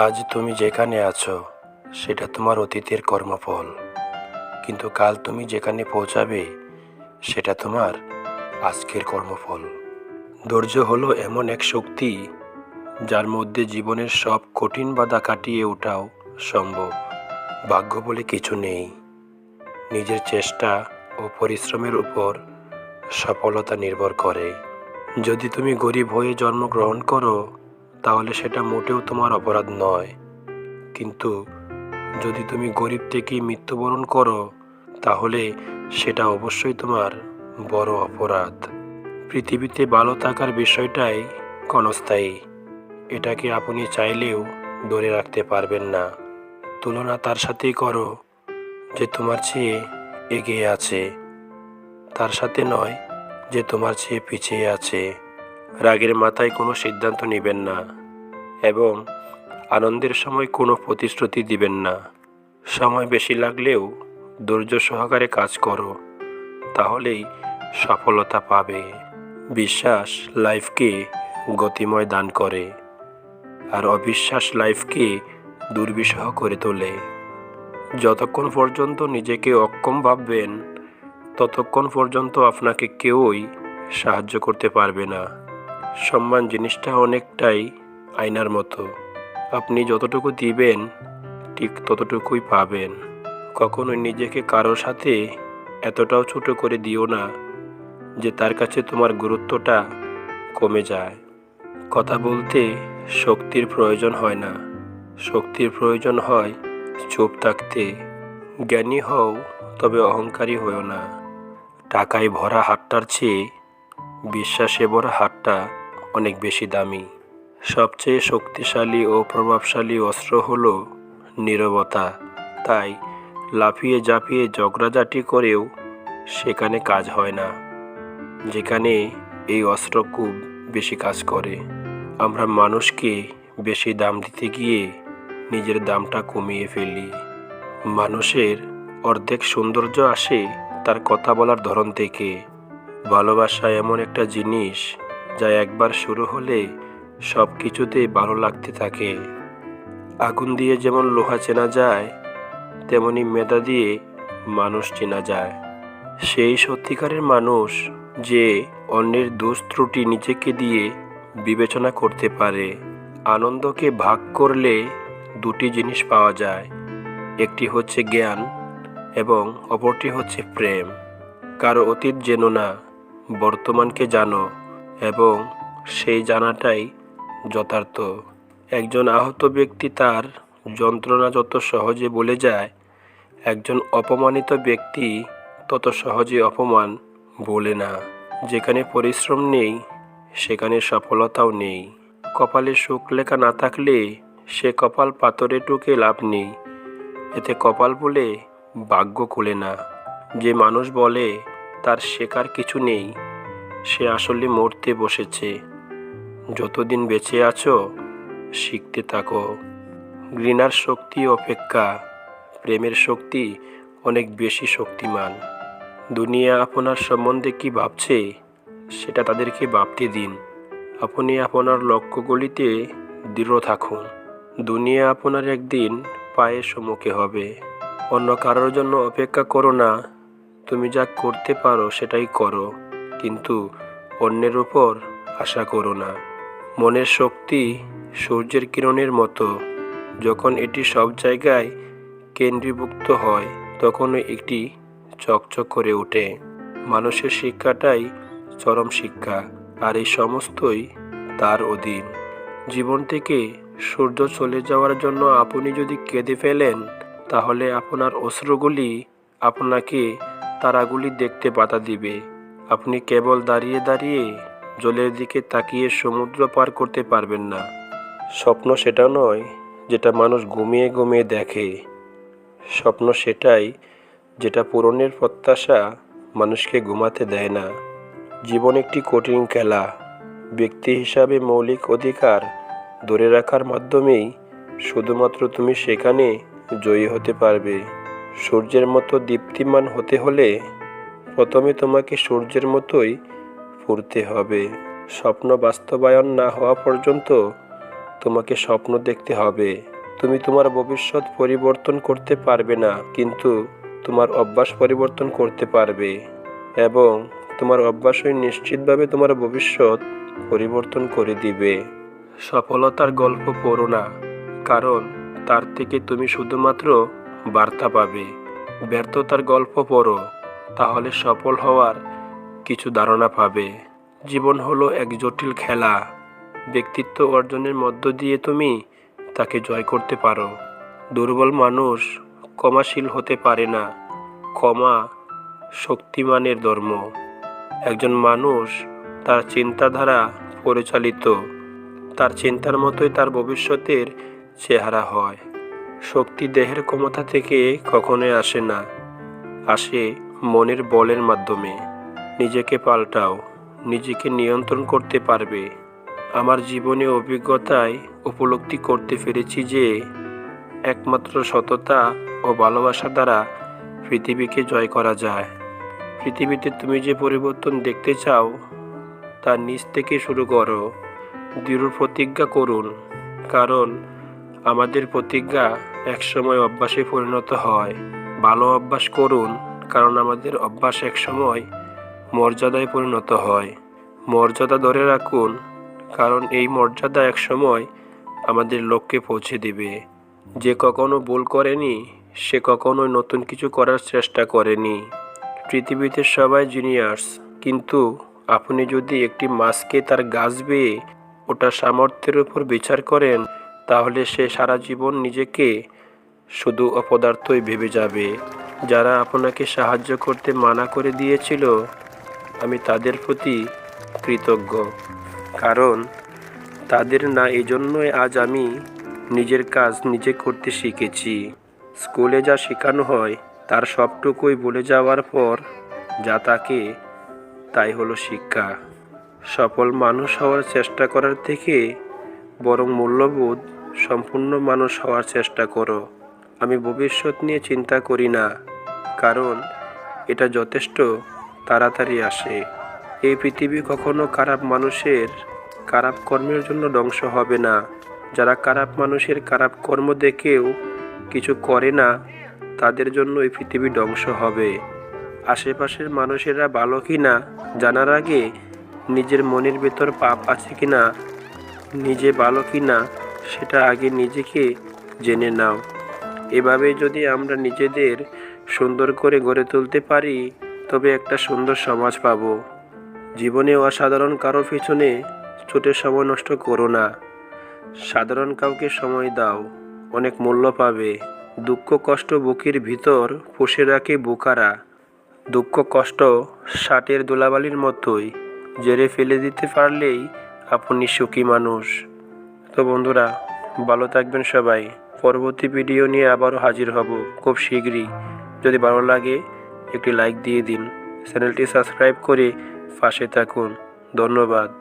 আজ তুমি যেখানে আছো সেটা তোমার অতীতের কর্মফল, কিন্তু কাল তুমি যেখানে পৌঁছাবে সেটা তোমার আজকের কর্মফল। ধৈর্য হলো এমন এক শক্তি যার মধ্যে জীবনের সব কঠিন বাধা কাটিয়ে ওঠাও সম্ভব। ভাগ্য বলে কিছু নেই, নিজের চেষ্টা ও পরিশ্রমের উপর সফলতা নির্ভর করে। যদি তুমি গরিব হয়ে জন্মগ্রহণ করো তাহলে সেটা মোটেও তোমার অপরাধ নয়, কিন্তু যদি তুমি গরিব থেকেই মৃত্যুবরণ করো তাহলে সেটা অবশ্যই তোমার বড় অপরাধ। পৃথিবীতে ভালো থাকার বিষয়টাই ক্ষণস্থায়ী, এটাকে আপনি চাইলেও ধরে রাখতে পারবেন না। তুলনা তার সাথেই করো যে তোমার চেয়ে এগিয়ে আছে, তার সাথে নয় যে তোমার চেয়ে পিছিয়ে আছে। রাগের মাথায় কোনো সিদ্ধান্ত নেবেন না এবং আনন্দের সময় কোনো প্রতিশ্রুতি দিবেন না। সময় বেশি লাগলেও ধৈর্য সহকারে কাজ করো, তাহলেই সফলতা পাবে। বিশ্বাস লাইফকে গতিময় দান করে, আর অবিশ্বাস লাইফকে দুর্বিষহ করে তোলে। যতক্ষণ পর্যন্ত নিজেকে অক্ষম ভাববেন ততক্ষণ পর্যন্ত আপনাকে কেউই সাহায্য করতে পারবে না। সম্মান জিনিসটা অনেকটাই আয়নার মতো, আপনি যতটুকু দিবেন ঠিক ততটুকুই পাবেন। কখনোই নিজেকে কারোর সাথে এতটাও ছোট করে দিও না যে তার কাছে তোমার গুরুত্বটা কমে যায়। কথা বলতে শক্তির প্রয়োজন হয় না, শক্তির প্রয়োজন হয় চুপ থাকতে। জ্ঞানী হও তবে অহংকারী হও না। টাকায় ভরা হাতটার চেয়ে বিশ্বাসে ভরা হাতটা অনেক বেশি দামি। সবচেয়ে শক্তিশালী ও প্রভাবশালী অস্ত্র হলো নীরবতা। তাই লাফিয়ে ঝাঁপিয়ে ঝগড়াঝাটি করেও সেখানে কাজ হয় না যেখানে এই অস্ত্র খুব বেশি কাজ করে। আমরা মানুষকে বেশি দাম দিতে গিয়ে নিজের দামটা কমিয়ে ফেলি। মানুষের অর্ধেক সৌন্দর্য আসে তার কথা বলার ধরন থেকে। ভালোবাসা এমন একটা জিনিস যা একবার শুরু হলে সব কিছুতেই ভালো লাগতে থাকে। আগুন দিয়ে যেমন লোহা চেনা যায়, তেমনি মেধা দিয়ে মানুষ চেনা যায়। সেই সত্যিকারের মানুষ যে অন্যের দোষ ত্রুটি নিজেকে দিয়ে বিবেচনা করতে পারে। আনন্দকে ভাগ করলে দুটি জিনিস পাওয়া যায়, একটি হচ্ছে জ্ঞান এবং অপরটি হচ্ছে প্রেম। কারো অতীত জেনো না, বর্তমানকে জানো, এবং সেই জানাটাই যথার্থ। একজন আহত ব্যক্তি তার যন্ত্রণা যত সহজে বলে যায়, একজন অপমানিত ব্যক্তি তত সহজে অপমান বলে না। যেখানে পরিশ্রম নেই সেখানে সফলতাও নেই। কপালে সুখ লেখা না থাকলে সে কপাল পাথরে টুকে লাভ নেই, এতে কপাল বলে ভাগ্য খুলে না। যে মানুষ বলে তার শেখার কিছু নেই সে আসলে মরতে বসেছে। যতদিন বেঁচে আছো শিখতে থাকো। ঘৃণার শক্তি অপেক্ষা প্রেমের শক্তি অনেক বেশি শক্তিমান। দুনিয়া আপনার সম্বন্ধে কি ভাবছে সেটা তাদেরকে ভাবতে দিন। আপনি আপনার লক্ষ্যগুলিতে দৃঢ় থাকুন। দুনিয়া আপনার একদিন পায়ের সম্মুখে হবে। অন্য কারোর জন্য অপেক্ষা করো না, তুমি যা করতে পারো সেটাই করো, কিন্তু অন্যের উপর আশা করো না। মনের শক্তি সূর্যের কিরণের মতো, যখন এটি সব জায়গায় কেন্দ্রীভূত হয় তখন এটি চকচক করে ওঠে। মানুষের শিক্ষাটাই চরম শিক্ষা, আর এই সমস্তই তার অধীন। জীবন থেকে সূর্য চলে যাওয়ার জন্য আপনি যদি কেঁদে ফেলেন তাহলে আপনার অশ্রুগুলি আপনাকে তারাগুলি দেখতে বাধা দিবে। আপনি কেবল দাঁড়িয়ে দাঁড়িয়ে জলের দিকে তাকিয়ে সমুদ্র পার করতে পারবেন না। স্বপ্ন সেটা নয় যেটা মানুষ ঘুমিয়ে ঘুমিয়ে দেখে, স্বপ্ন সেটাই যেটা পূরণের প্রত্যাশা মানুষকে ঘুমাতে দেয় না। জীবন একটি কঠিন খেলা। ব্যক্তি হিসাবে মৌলিক অধিকার ধরে রাখার মাধ্যমেই শুধুমাত্র তুমি সেখানে জয়ী হতে পারবে। সূর্যের মতো দীপ্তিমান হতে হলে প্রথমে তোমাকে সূর্যের মতোই ফুরতে হবে। স্বপ্ন বাস্তবায়ন না হওয়া পর্যন্ত তোমাকে স্বপ্ন দেখতে হবে। তুমি তোমার ভবিষ্যৎ পরিবর্তন করতে পারবে না, কিন্তু তোমার অভ্যাস পরিবর্তন করতে পারবে, এবং তোমার অভ্যাসই নিশ্চিতভাবে তোমার ভবিষ্যৎ পরিবর্তন করে দিবে। সফলতার গল্প পড়ো না, কারণ তার থেকে তুমি শুধুমাত্র বার্তা পাবে। ব্যর্থতার গল্প পড়ো, তাহলে সফল হওয়ার কিছু ধারণা পাবে। জীবন হলো এক জটিল খেলা, ব্যক্তিত্ব অর্জনের মধ্য দিয়ে তুমি তাকে জয় করতে পারো। দুর্বল মানুষ ক্ষমাশীল হতে পারে না, ক্ষমা শক্তিমানের ধর্ম। একজন মানুষ তার চিন্তাধারা পরিচালিত, তার চিন্তার মতোই তার ভবিষ্যতের চেহারা হয়। শক্তি দেহের ক্ষমতা থেকে কখনোই আসে না, আসে মনের বলের মাধ্যমে। নিজেকে পাল্টাও, নিজেকে নিয়ন্ত্রণ করতে পারবে। আমার জীবনে অভিজ্ঞতায় উপলব্ধি করতে পেরেছি যে একমাত্র সততা ও ভালোবাসা দ্বারা পৃথিবীকে জয় করা যায়। পৃথিবীতে তুমি যে পরিবর্তন দেখতে চাও তা নিজ থেকে শুরু করো। দৃঢ় প্রতিজ্ঞা করুন, কারণ আমাদের প্রতিজ্ঞা একসময় অভ্যাসে পরিণত হয়। ভালো অভ্যাস করুন, কারণ আমাদের অভ্যাস একসময় মর্যাদায় পরিণত হয়। মর্যাদা ধরে রাখুন, কারণ এই মর্যাদা একসময় আমাদের লক্ষ্যে পৌঁছে দিবে। যে কখনো ভুল করেনি সে কখনোই নতুন কিছু করার চেষ্টা করেনি। পৃথিবীতে সবাই জিনিয়াস, কিন্তু আপনি যদি একটি মাছকে তার গাছ বেয়ে ওটার সামর্থ্যের উপর বিচার করেন, তাহলে সে সারা জীবন নিজেকে শুধু অপদার্থই ভেবে যাবে। যারা আপনাকে সাহায্য করতে মানা করে দিয়েছিল, আমি তাদের প্রতি কৃতজ্ঞ, কারণ তাদের না এজন্যই আজ আমি নিজের কাজ নিজে করতে শিখেছি। স্কুলে যা শেখানো হয় তার সবটুকুই ভুলে যাওয়ার পর যা থাকে তাই হলো শিক্ষা। সফল মানুষ হওয়ার চেষ্টা করার থেকে বরং মূল্যবোধ সম্পূর্ণ মানুষ হওয়ার চেষ্টা করো। আমি ভবিষ্যৎ নিয়ে চিন্তা করি না, কারণ এটা যথেষ্ট তাড়াতাড়ি আসে। এই পৃথিবী কখনো খারাপ মানুষের খারাপ কর্মের জন্য ধ্বংস হবে না। যারা খারাপ মানুষের খারাপ কর্ম দেখেও কিছু করে না, তাদের জন্য এই পৃথিবী ধ্বংস হবে। আশেপাশের মানুষেরা ভালো কি না জানার আগে নিজের মনের ভেতর পাপ আছে কি না, নিজে ভালো কি না সেটা আগে নিজেকে জেনে নাও। এভাবে যদি আমরা নিজেদের সুন্দর করে গড়ে তুলতে পারি, তবে একটা সুন্দর সমাজ পাব। জীবনে অসাধারণ কারো পিছনে ছুটে সময় নষ্ট করো না। সাধারণ কাউকে সময় দাও, অনেক মূল্য পাবে। দুঃখ কষ্ট বুকের ভিতর পুষে রাখে বোকারা। দুঃখ কষ্ট ষাটের ধুলাবালির মতোই, জেরে ফেলে দিতে পারলেই আপনি সুখী মানুষ। তো বন্ধুরা, ভালো থাকবেন সবাই। পরবর্তী ভিডিও নিয়ে আবারও হাজির হব খুব শীঘ্রই। যদি ভালো লাগে একটি লাইক দিয়ে দিন, চ্যানেলটি সাবস্ক্রাইব করে পাশে থাকুন। ধন্যবাদ।